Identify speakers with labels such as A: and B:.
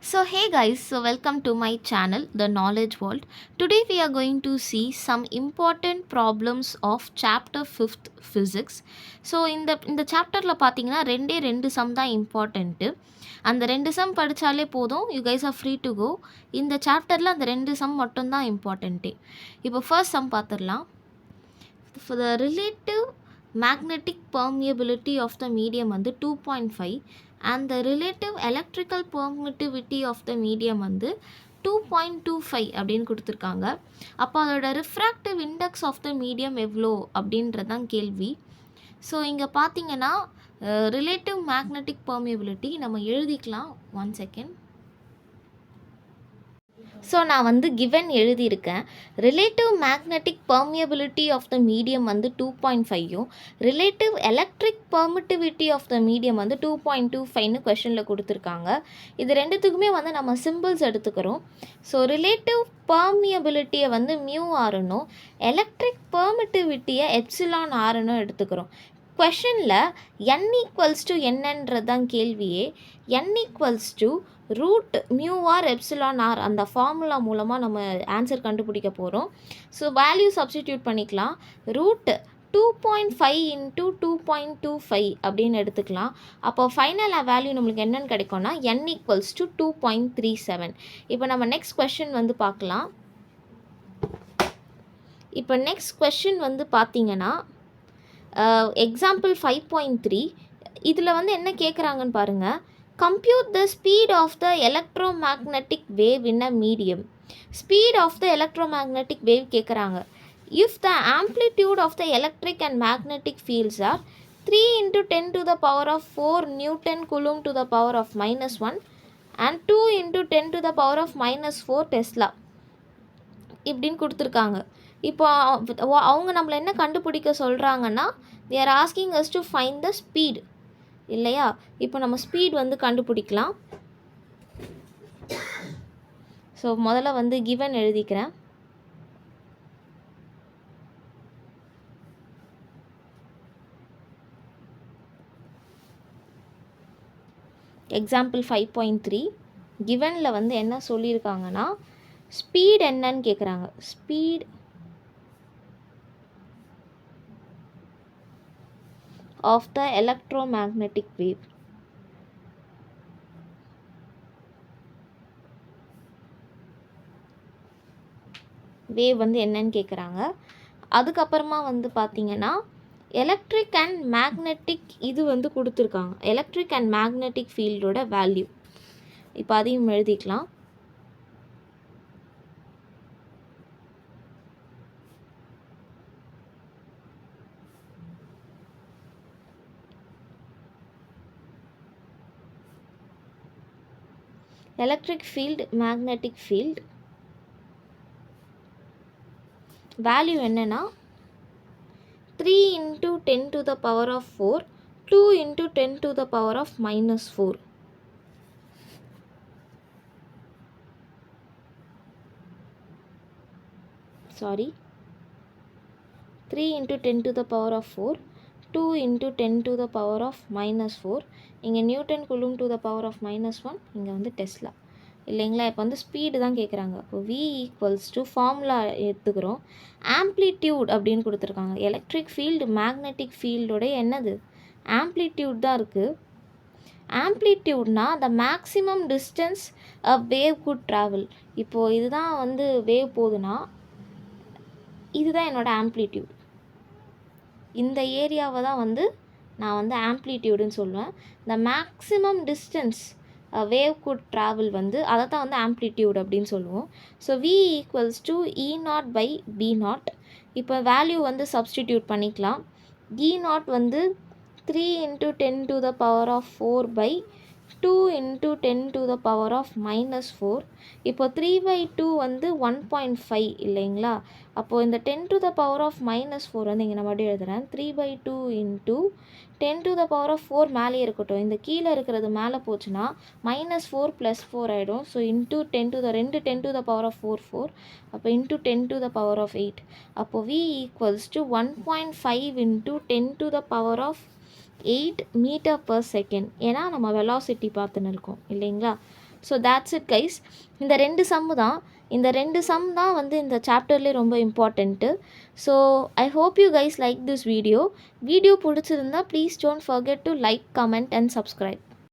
A: So hey guys, so welcome to my channel The Knowledge Vault. Today we are going to see some important problems of chapter 5th physics. So இந்த சாப்டரில் பார்த்தீங்கன்னா ரெண்டு some தான் important. அந்த ரெண்டு sum படித்தாலே போதும், you guys are free to go. இந்த சாப்டரில் அந்த ரெண்டு சம் மட்டும்தான் இம்பார்ட்டண்ட்டே. இப்போ ஃபர்ஸ்ட் சம் பார்த்துடலாம். For the relative magnetic permeability of the medium வந்து 2.5 and the relative electrical permittivity of the medium வந்து 2.25 அப்படின்னு கொடுத்துருக்காங்க. அப்போ அதோட refractive index of the medium எவ்வளோ அப்படின்றதான் கேள்வி. ஸோ இங்கே பார்த்தீங்கன்னா ரிலேட்டிவ் மேக்னெட்டிக் பர்மியபிலிட்டி நம்ம எழுதிக்கலாம். 1 செகண்ட். ஸோ நான் வந்து கிவன் எழுதியிருக்கேன். Relative magnetic permeability of the medium வந்து 2.5யும் relative electric permittivity of the medium வந்து 2.25ன்னு கொஷனில் கொடுத்துருக்காங்க. இது ரெண்டுத்துக்குமே வந்து நம்ம சிம்பிள்ஸ் எடுத்துக்கிறோம். ஸோ ரிலேட்டிவ் பர்மியபிலிட்டியை வந்து மியூ ஆர்னும் எலக்ட்ரிக் பர்மிட்டிவிட்டியை எப்சிலான் ஆர்னும் எடுத்துக்கிறோம். கொஷனில் n ஈக்குவல்ஸ் டு என்னன்றது தான் கேள்வியே. n equals to root mu r epsilon r அந்த ஃபார்முலா மூலமாக நம்ம ஆன்சர் கண்டுபிடிக்க போகிறோம். ஸோ வேல்யூ சப்ஸ்டிடியூட் பண்ணிக்கலாம். ரூட் 2.5 இன்ட்டு 2.25 அப்படின்னு எடுத்துக்கலாம். அப்போ ஃபைனல் வேல்யூ நம்மளுக்கு என்னென்னு கிடைக்கும்னா n ஈக்குவல்ஸ் டு 2.37. இப்போ நம்ம நெக்ஸ்ட் கொஷின் வந்து பார்க்கலாம். இப்போ நெக்ஸ்ட் கொஷின் வந்து பார்த்தீங்கன்னா எக்ஸாம்பிள் 5.3 இதில் வந்து என்ன கேட்குறாங்கன்னு பாருங்கள். Compute the speed of the electromagnetic wave in a medium. Speed of the electromagnetic wave கேட்குறாங்க. If the amplitude of the electric and magnetic fields are 3 into 10 to the power of 4 Newton Coulomb to the power of -1 and 2 into 10 to the power of -4 Tesla இப்படின்னு கொடுத்துருக்காங்க. இப்போ அவங்க நம்மளை என்ன கண்டுபிடிக்க சொல்கிறாங்கன்னா, they are asking us to find the speed இல்லையா. இப்போ நம்ம ஸ்பீட் வந்து கண்டுபிடிக்கலாம். ஸோ முதல்ல வந்து கிவன் எழுதிக்கிறேன். எக்ஸாம்பிள் 5.3 கிவனில் வந்து என்ன சொல்லியிருக்காங்கன்னா, ஸ்பீட் என்னன்னு கேட்குறாங்க. Speed of the electromagnetic wave. Wave வந்து என்னன்னு கேட்குறாங்க. அதுக்கப்புறமா வந்து பார்த்தீங்கன்னா எலக்ட்ரிக் அண்ட் மேக்னெட்டிக் இது வந்து கொடுத்துருக்காங்க. எலக்ட்ரிக் அண்ட் மேக்னெட்டிக் ஃபீல்டோட வேல்யூ இப்போ அதையும் எழுதிக்கலாம். Electric field, magnetic field value என்னென்னா 3 into 10 to the power of 4, 2 into 10 to the power of -4. Sorry, 3 into 10 to the power of 4, 2 into 10 to the power of -4. இங்கே newton coulomb to the power of -1, இங்கே வந்து Tesla இல்லைங்களா. இப்போ வந்து speed தான் கேட்குறாங்க. இப்போ v ஈக்குவல்ஸ் டு ஃபார்முலா எடுத்துக்கிறோம். ஆம்ப்ளிடியூட் அப்படின்னு கொடுத்துருக்காங்க. எலக்ட்ரிக் ஃபீல்டு மேக்னெட்டிக் ஃபீல்டோட என்னது ஆம்ப்ளிடியூட் தான் இருக்குது. ஆம்ப்ளிடியூட்னா the maximum distance a wave could travel. இப்போது இதுதான் வந்து வேவ் போகுதுன்னா இதுதான் என்னோடய ஆம்ப்ளிடியூட். இந்த ஏரியாவை தான் வந்து நான் வந்து ஆம்ப்ளிடியூடுன்னு சொல்லுவேன். The maximum distance wave could travel வந்து அதை தான் வந்து ஆம்ப்ளிடியூட் அப்படின்னு சொல்லுவோம். So v equals to E0 by B0. இப்போ வேல்யூ வந்து சப்ஸ்டிடியூட் பண்ணிக்கலாம். E0 வந்து 3 into 10 to the power of 4 by 2 into 10 to the power of -4. இப்போ 3/2 வந்து 1.5 இல்லைங்களா. அப்போது இந்த 10 to the power of -4 வந்து இங்கே நான் மட்டும் எழுதுகிறேன். 3/2 into 10 to the power of 4 மேலே இருக்கட்டும். இந்த கீழே இருக்கிறது மேலே போச்சுன்னா -4 + 4 ஆகிடும். So into 10 to the 10 to the power of 4 அப்போ into 10 to the power of 8. அப்போது v equals to 1.5 into 10 to the power of 8 meter per second. ஏன்னா நம்ம வெலாசிட்டி பார்த்துன்னு இருக்கோம் இல்லைங்களா. So that's it guys. இந்த 2 சம்மு தான், இந்த 2 சம் தான் வந்து இந்த சாப்டர்லேயே ரொம்ப important. So I hope you guys like this video. Video பிடிச்சிருந்தா please don't forget to like, comment and subscribe.